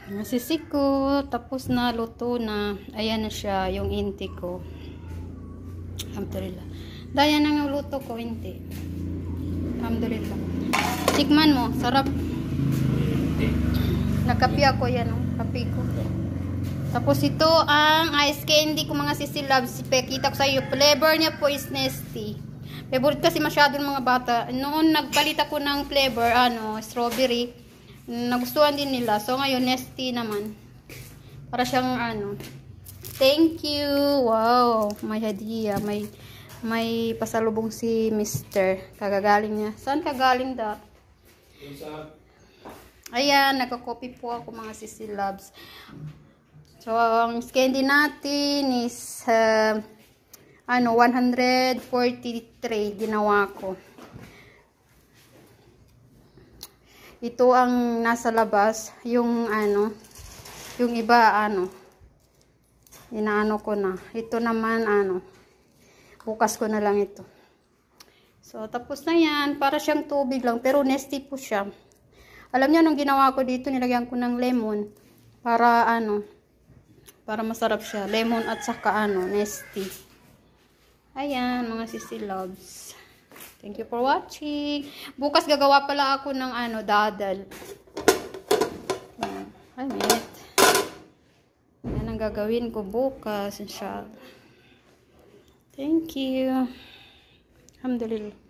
Nasisik ko, tapos na, luto na. Ayan na siya, yung inti ko. Alhamdulillah. Daya na yung luto ko, hindi. Alhamdulillah. Tikman mo, sarap. Nagkapi ako, yan o, kapi ko. Tapos ito ang ice candy ko mga sisi loves. Kita ko sa iyo, flavor niya po is Nesty. Favorite kasi masyado ng mga bata. Noon nagpalit ako ng flavor, strawberry. Nagustuhan din nila. So ngayon Nesty naman. Para siyang thank you. Wow, may hadiah, may pasalubong si Mr. Kagagaling niya. Saan kagaling da? Ayan, nagko-copy po ako mga sisi loves. So ang candy natin is 143 ginawa ko. Ito ang nasa labas, yung yung iba inaano ko na. Ito naman bukas ko na lang ito. So tapos na yan, para siyang tubig lang pero Nesty po siya. Alam niyo nung ginawa ko dito, nilagyan ko ng lemon para para masarap siya. Lemon at saka Nesty. Ayan mga sisi loves. Thank you for watching. Bukas gagawa pala ako ng dadal. Ay, minute. Yan ang gagawin ko bukas, inshallah. Thank you. Alhamdulillah.